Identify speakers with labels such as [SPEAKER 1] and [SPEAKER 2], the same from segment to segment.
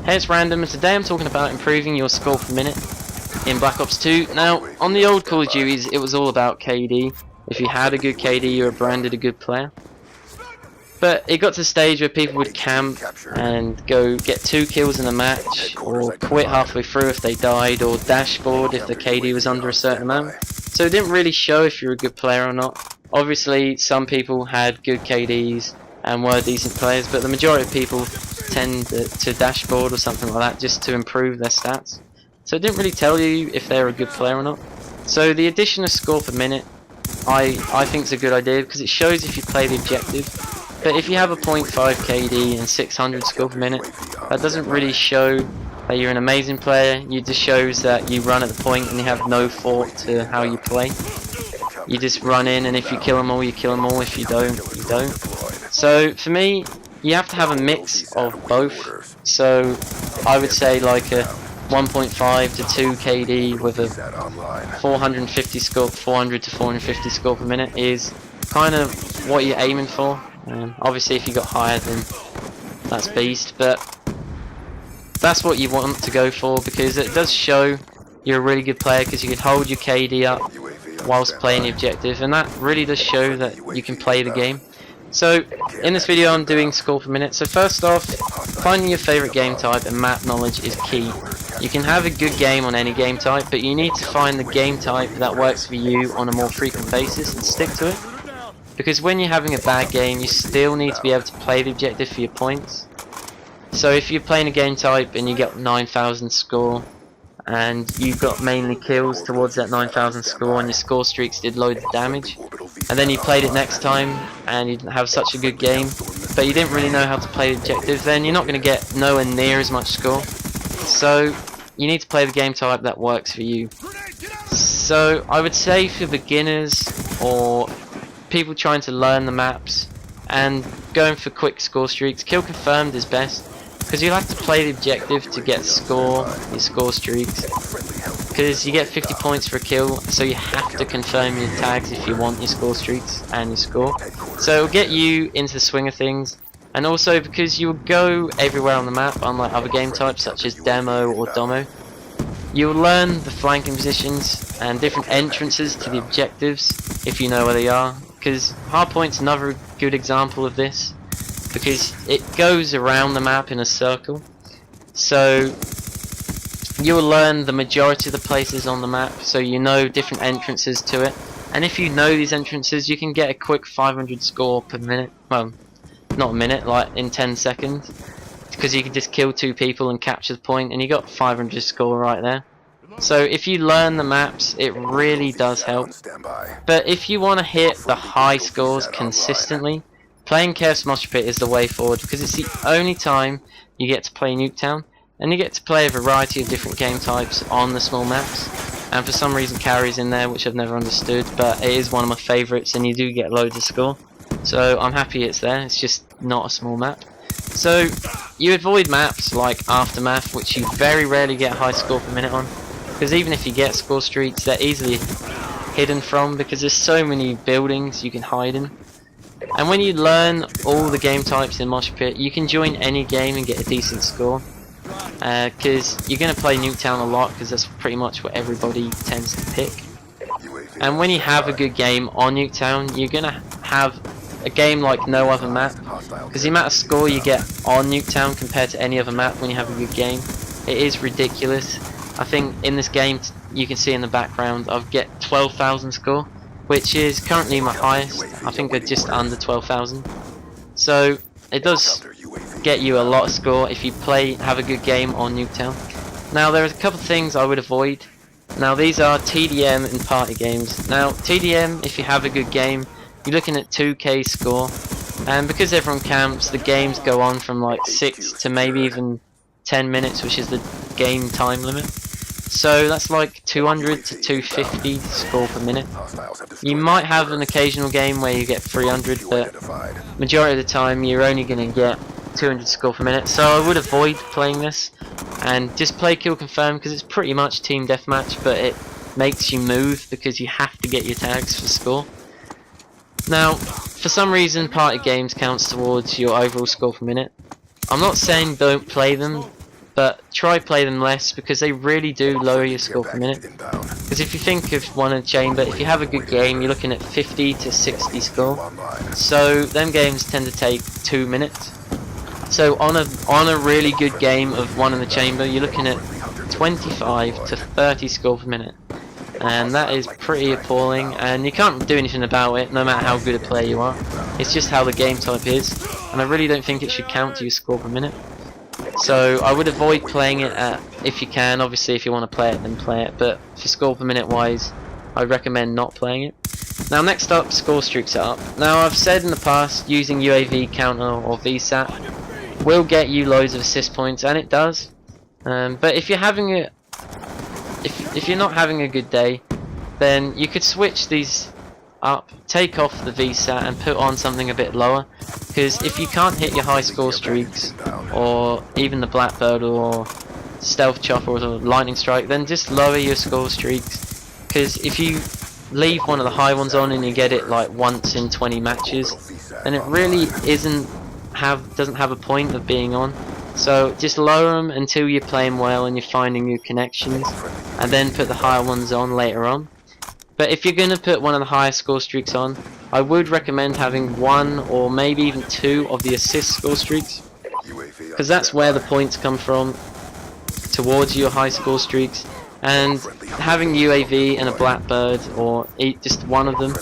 [SPEAKER 1] Hey, it's Random, and today I'm talking about improving your score per minute in Black Ops 2. Now, on the old Call of Duties, it was all about KD. If you had a good KD, you were branded a good player. But it got to the stage where people would camp and go get 2 kills in a match, or quit halfway through if they died, or dashboard if the KD was under a certain amount. So it didn't really show if you were a good player or not. Obviously, some people had good KDs and were decent players, but the majority of people tend to dashboard or something like that just to improve their stats. So it didn't really tell you if they were a good player or not. So the addition of score per minute, I think is a good idea because it shows if you play the objective. But if you have a 0.5 KD and 600 score per minute, that doesn't really show that you're an amazing player. It just shows that you run at the point and you have no thought to how you play. You just run in, and if you kill them all, you kill them all. If you don't, you don't. So for me, you have to have a mix of both. So I would say like a 1.5 to 2 KD with a 450 score, 400 to 450 score per minute is kind of what you're aiming for. Obviously, if you got higher, then that's beast. But that's what you want to go for because it does show you're a really good player because you can hold your KD up whilst playing the objective, and that really does show that you can play the game. So in this video I'm doing score per minute. So first off, finding your favourite game type and map knowledge is key. You can have a good game on any game type, but you need to find the game type that works for you on a more frequent basis and stick to it. Because when you're having a bad game, you still need to be able to play the objective for your points. So if you're playing a game type and you get 9,000 score, and you got mainly kills towards that 9,000 score and your score streaks did loads of damage, and then you played it next time and you didn't have such a good game, but you didn't really know how to play the objective, then you're not going to get nowhere near as much score. So you need to play the game type that works for you. So I would say for beginners or people trying to learn the maps and going for quick score streaks, kill confirmed is best. Because you'll have to play the objective to get your score streaks. Because you get 50 points for a kill, so you have to confirm your tags if you want your score streaks and your score. So it'll get you into the swing of things. And also because you'll go everywhere on the map, unlike other game types such as Demo or Domo. You'll learn the flanking positions and different entrances to the objectives if you know where they are. Because Hardpoint's another good example of this. Because it goes around the map in a circle, so you'll learn the majority of the places on the map, so you know different entrances to it, and if you know these entrances you can get a quick 500 score per minute, well not a minute, like in 10 seconds, because you can just kill 2 people and capture the point and you got 500 score right there. So if you learn the maps, it really does help. But if you want to hit the high scores consistently, playing Chaos Mosh Pit is the way forward because it's the only time you get to play Nuketown, and you get to play a variety of different game types on the small maps. And for some reason carry's in there, which I've never understood, but it is one of my favourites and you do get loads of score. So I'm happy it's there, it's just not a small map. So you avoid maps like Aftermath, which you very rarely get high score per minute on, because even if you get score streaks, they're easily hidden from because there's so many buildings you can hide in. And when you learn all the game types in Mosh Pit, you can join any game and get a decent score. Because you're going to play Nuketown a lot, because that's pretty much what everybody tends to pick. And when you have a good game on Nuketown, you're going to have a game like no other map. Because the amount of score you get on Nuketown compared to any other map when you have a good game, it is ridiculous. I think in this game, you can see in the background, I've get 12,000 score, which is currently my highest. I think I'm just under 12,000. So it does get you a lot of score if you have a good game on Nuketown. Now there are a couple of things I would avoid. Now these are TDM and party games. Now TDM, if you have a good game, you're looking at 2k score, and because everyone camps, the games go on from like 6 to maybe even 10 minutes, which is the game time limit. So that's like 200 to 250 score per minute. You might have an occasional game where you get 300, but majority of the time you're only going to get 200 score per minute. So I would avoid playing this and just play Kill Confirm because it's pretty much team deathmatch, but it makes you move because you have to get your tags for score. Now, for some reason party games counts towards your overall score per minute. I'm not saying don't play them, but try play them less because they really do lower your score per minute. Because if you think of one in a chamber, if you have a good game, you're looking at 50 to 60 score. So them games tend to take 2 minutes. So on a really good game of one in the chamber, you're looking at 25 to 30 score per minute. And that is pretty appalling, and you can't do anything about it no matter how good a player you are. It's just how the game type is, and I really don't think it should count to your score per minute. So I would avoid playing it if you can. Obviously if you want to play it, then play it, but for score per minute wise, I recommend not playing it. Now next up, score streak setup. Now I've said in the past, using UAV counter or VSAT will get you loads of assist points, and it does. But if you're having a if you're not having a good day, then you could switch these up, take off the VSAT and put on something a bit lower, because if you can't hit your high score streaks, or even the Blackbird or Stealth Chopper or the Lightning Strike, then just lower your score streaks, because if you leave one of the high ones on and you get it like once in 20 matches, then it really doesn't have a point of being on. So just lower them until you're playing well and you're finding new connections, and then put the higher ones on later on. But if you're going to put one of the highest score streaks on, I would recommend having 1 or maybe even 2 of the assist score streaks, because that's where the points come from towards your high score streaks. And having UAV and a Blackbird, or just one of them,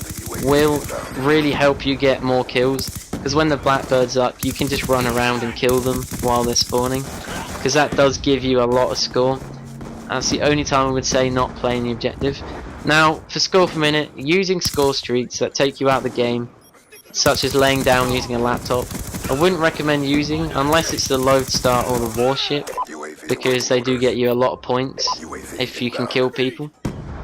[SPEAKER 1] will really help you get more kills, because when the Blackbird's up you can just run around and kill them while they're spawning, because that does give you a lot of score. That's the only time I would say not playing the objective. Now for score per minute, using score streaks that take you out of the game, such as laying down using a laptop, I wouldn't recommend using unless it's the Lodestar or the Warship, because they do get you a lot of points if you can kill people.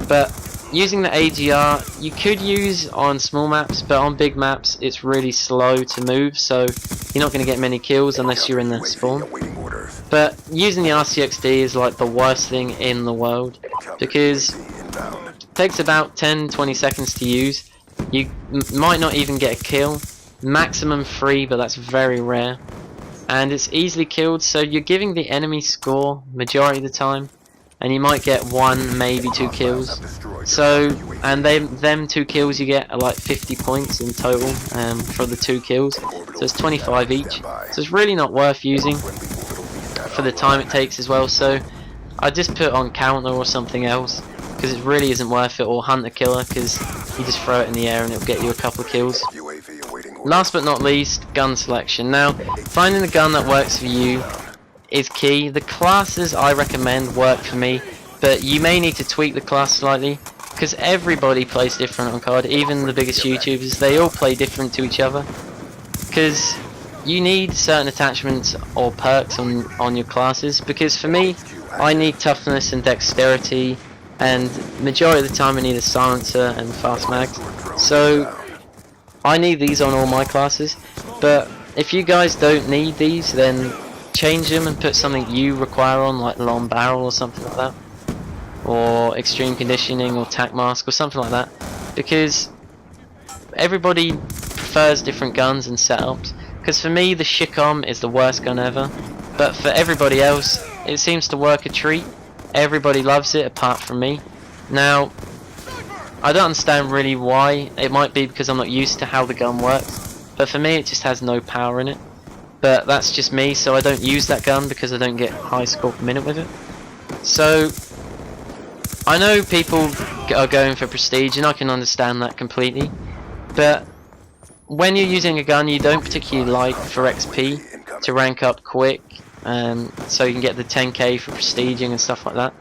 [SPEAKER 1] But using the AGR you could use on small maps, but on big maps it's really slow to move, so you're not going to get many kills unless you're in the spawn. But using the RCXD is like the worst thing in the world, because it takes about 10-20 seconds to use. You might not even get a kill, maximum 3, but that's very rare, and it's easily killed, so you're giving the enemy score majority of the time, and you might get 1, maybe 2 kills. So, and them 2 kills you get are like 50 points in total for the 2 kills, so it's 25 each. So it's really not worth using for the time it takes as well. So I just put on counter or something else, because it really isn't worth it, or hunter killer, because you just throw it in the air and it'll get you a couple of kills. Last but not least, gun selection. Now finding the gun that works for you is key. The classes I recommend work for me, but you may need to tweak the class slightly, because everybody plays different on COD. Even the biggest YouTubers, they all play different to each other, because you need certain attachments or perks on your classes. Because for me, I need toughness and dexterity, and majority of the time I need a silencer and fast mags, so I need these on all my classes. But if you guys don't need these, then change them and put something you require on, like long barrel or something like that, or extreme conditioning or tac mask or something like that, because everybody prefers different guns and setups. Because for me the Shicom is the worst gun ever, but for everybody else it seems to work a treat. Everybody loves it apart from me. Now I don't understand really why. It might be because I'm not used to how the gun works, but for me it just has no power in it. But that's just me, so I don't use that gun because I don't get high score per minute with it. So I know people are going for prestige, and I can understand that completely, but when you're using a gun you don't particularly like for XP to rank up quick, so you can get the 10k for prestiging and stuff like that,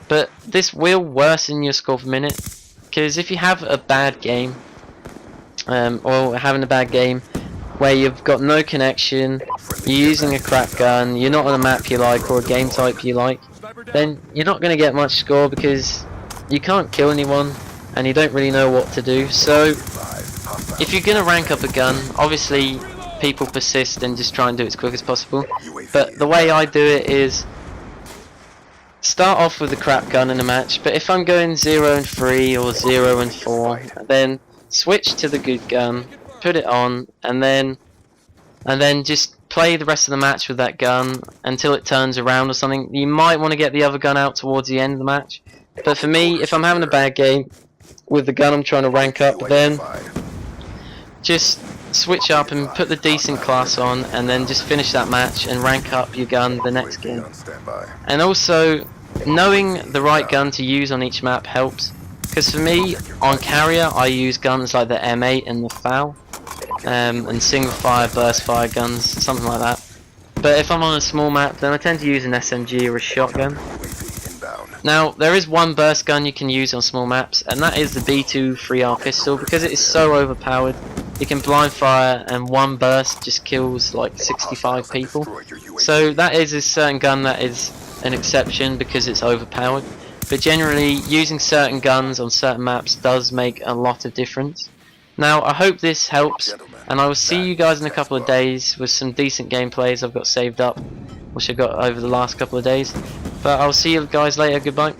[SPEAKER 1] but this will worsen your score per minute, because if you have a bad game, or having a bad game where you've got no connection, you're using a crap gun, you're not on a map you like or a game type you like, then you're not going to get much score, because you can't kill anyone and you don't really know what to do. So if you're going to rank up a gun, obviously people persist and just try and do it as quick as possible, but the way I do it is start off with a crap gun in a match, but if I'm going 0 and 3 or 0 and 4, then switch to the good gun, put it on, and then just play the rest of the match with that gun until it turns around or something. You might want to get the other gun out towards the end of the match. But for me, if I'm having a bad game with the gun I'm trying to rank up, then just switch up and put the decent class on, and then just finish that match and rank up your gun the next game. And also, knowing the right gun to use on each map helps. Because for me, on carrier, I use guns like the M8 and the FAL, and single fire, burst fire guns, something like that. But if I'm on a small map, then I tend to use an SMG or a shotgun. Now, there is one burst gun you can use on small maps, and that is the B2 3R pistol, because it is so overpowered. You can blind fire, and one burst just kills like 65 people. So that is a certain gun that is an exception because it's overpowered. But generally, using certain guns on certain maps does make a lot of difference. Now, I hope this helps, and I will see you guys in a couple of days with some decent gameplays I've got saved up, which I got over the last couple of days. But I'll see you guys later. Goodbye.